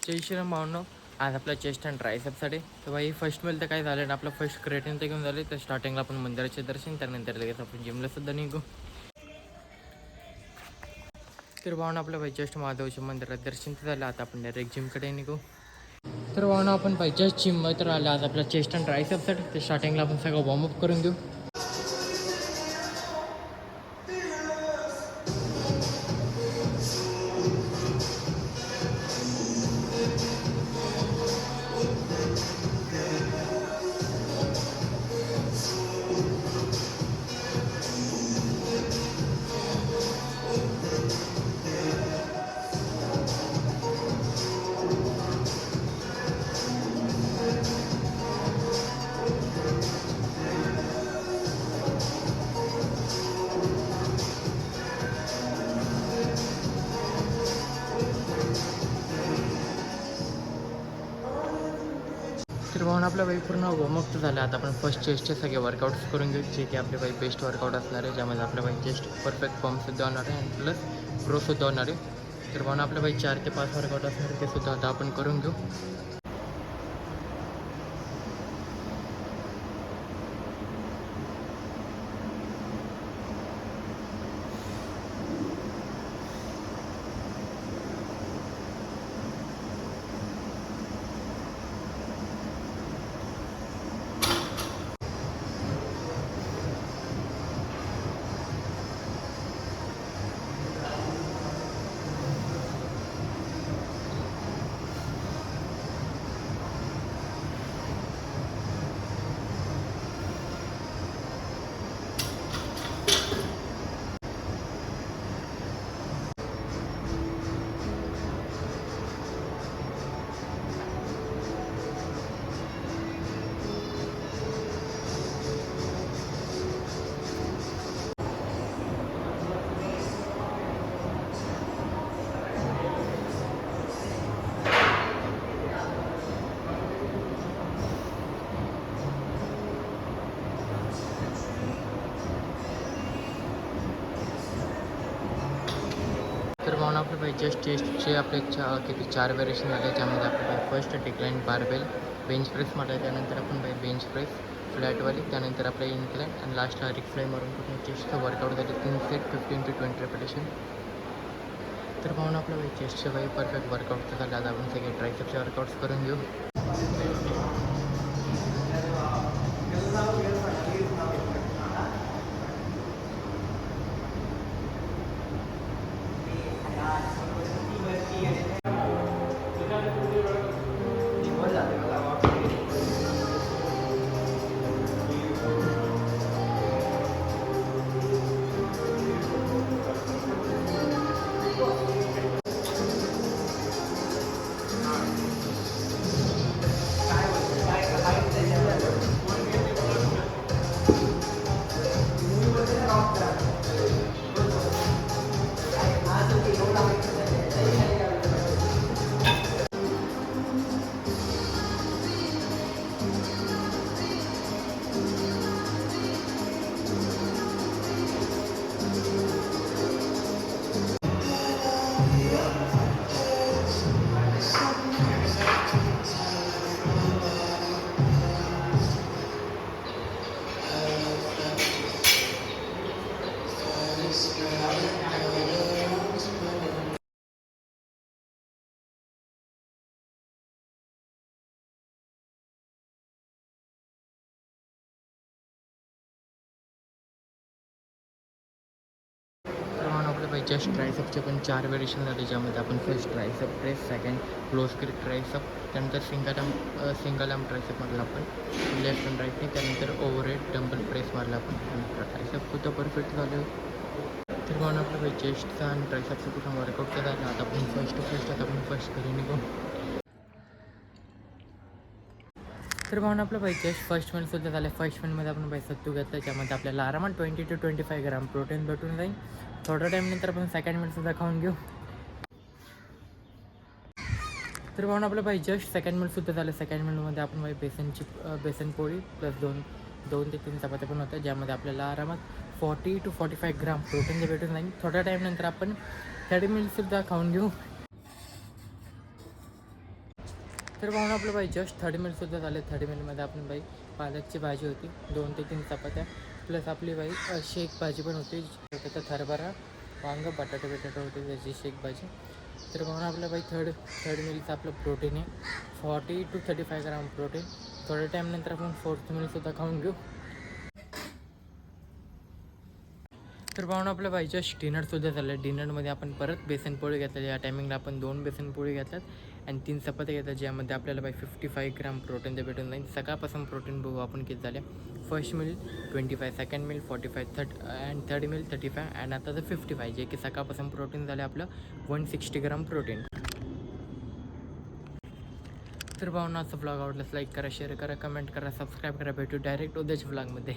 जय श्रीराम भावनो. आज आपला chest and ट्रायसेपसाठी तर भाई फर्स्ट मिल तर काय झालं ना, आपलं फर्स्ट क्रेटिन तर घेऊन झाले. तर स्टार्टिंगला आपण मंदिराचे दर्शन, त्यानंतर लगेच आपण जिमला सुद्धा निघू. तर भावना आपलं भाई जस्ट महादेवच्या मंदिरात दर्शन तर झालं. आता आपण डायरेक्ट जिमकडे निघू. तर भावना आपण भाई जस्ट जिम तर आलं आज आपल्या चेस्ट अँड ट्रायसेपसाठी. तर स्टार्टिंगला आपण सगळं वॉर्मअप करून घेऊ. तर भावना आपलं बाई पूर्ण वॉर्मअप तर झालं. आता आपण फर्स्ट चेस्टचे सगळे वर्कआउट्स करून घेऊ, जे की आपले बाई बेस्ट वर्कआउट असणार आहे, ज्यामध्ये आपल्या बाई चेस्ट परफेक्ट फॉर्मसुद्धा होणार आहे आणि प्लस ग्रोसुद्धा होणार आहे. तर भावना आपल्या बाई 4 ते 5 वर्कआउट असणार आहे, ते सुद्धा आता आपण करून घेऊ. तर भावना आपलं भाई जस्ट चेस्टचे आपले किती 4 व्हेरिएशन झाले, ज्यामध्ये आपलं भाई first decline barbell bench press मारला, त्यानंतर आपण भाई बेंच प्रेस फ्लॅटवाली, त्यानंतर आपलं इन्क्लाइन आणि लास्टला रिक्लाइन मारून पूर्ण चेस्टचं वर्कआउट झाले 3 सेट 15 to 20 रेपिटेशन. तर भावना आपलं भाई चेस्टचे भाई परफेक्ट वर्कआउट तर झाले. आता आपण सगळे ट्रायसेपचे वर्कआउट्स करून घेऊ. आपलं भाई जस्ट ट्रायसपचे पण 4 व्हेरिएशन झाले, ज्यामध्ये आपण first tricep press, second close grip tricep, त्यानंतर सिंगल आर्म ट्रायसप मारला आपण लेफ्ट अँड राईटने, त्यानंतर ओव्हरहेड डंबल प्रेस मारला आपण, त्यानंतर ट्रायसप सुद्धा परफेक्ट झालं. तर म्हणून आपलं भाई चेस्टचा आणि ट्रायसपचं पूर्ण वर्कआउट झालं. आता आपण फर्स्ट घरी निघू. तर म्हणून आपलं भाई जस्ट फर्स्ट मिनिटसुद्धा झालं. फर्स्ट मिनिटमध्ये आपण भाई सत्तू घेतलं, ज्यामध्ये आपल्याला आरामात 20 to 25 ग्राम प्रोटीन भेटून जाईल. थोड्या टाईमनंतर आपण सेकंड मिनिटसुद्धा खाऊन घेऊ. तर म्हणून आपलं भाई जस्ट सेकंड मिनिटसुद्धा झालं. सेकंड मिनिटमध्ये आपण भाई बेसन पोळी प्लस दोन ते 3 चपात्या पण होत्या, ज्यामध्ये आपल्याला आरामात 40 to 45 ग्राम प्रोटीन भेटून जाईल. थोड्या टाईमनंतर आपण 30 मिनिटसुद्धा खाऊन घेऊ. तर पाहून आपलं बाई जस्ट 30 मिनिटसुद्धा झाले. 30 मिनिटमध्ये आपण बाई पालकची भाजी होती, 2 ते 3 चपात्या प्लस आपली बाई शेक भाजी पण होती. त्याच्यात हरभरा वांग बटाटे होते त्याची शेक भाजी. तर पाहून आपलं बाई थर्ड मिलचं आपलं प्रोटीन आहे 40 to 35 ग्राम प्रोटीन. थोड्या टाईमनंतर आपण 4th मिलसुद्धा खाऊन घेऊ. तर पाहून आपल्या बाई जस्ट डिनरसुद्धा झालं. डिनरमध्ये आपण परत बेसनपोळी घेतली. या टायमिंगला आपण 2 बेसनपोळी घेतल्यात आणि 3 चपात्या घेतात, ज्यामध्ये आपल्याला बाई 55 ग्राम प्रोटीन ते भेटून जाईल. सकाळपासून प्रोटीन बघू आपण किती झाले. First mill 25, second mill 45, third mill 35 आणि आता 55, जे की सकाळपासून प्रोटीन झाले आपलं 160 ग्राम प्रोटीन. तर भावना असं व्लॉग आवडल्यास लाईक करा, शेअर करा, कमेंट करा, सबस्क्राईब करा. भेटू डायरेक्ट उद्याच्या व्लॉगमध्ये.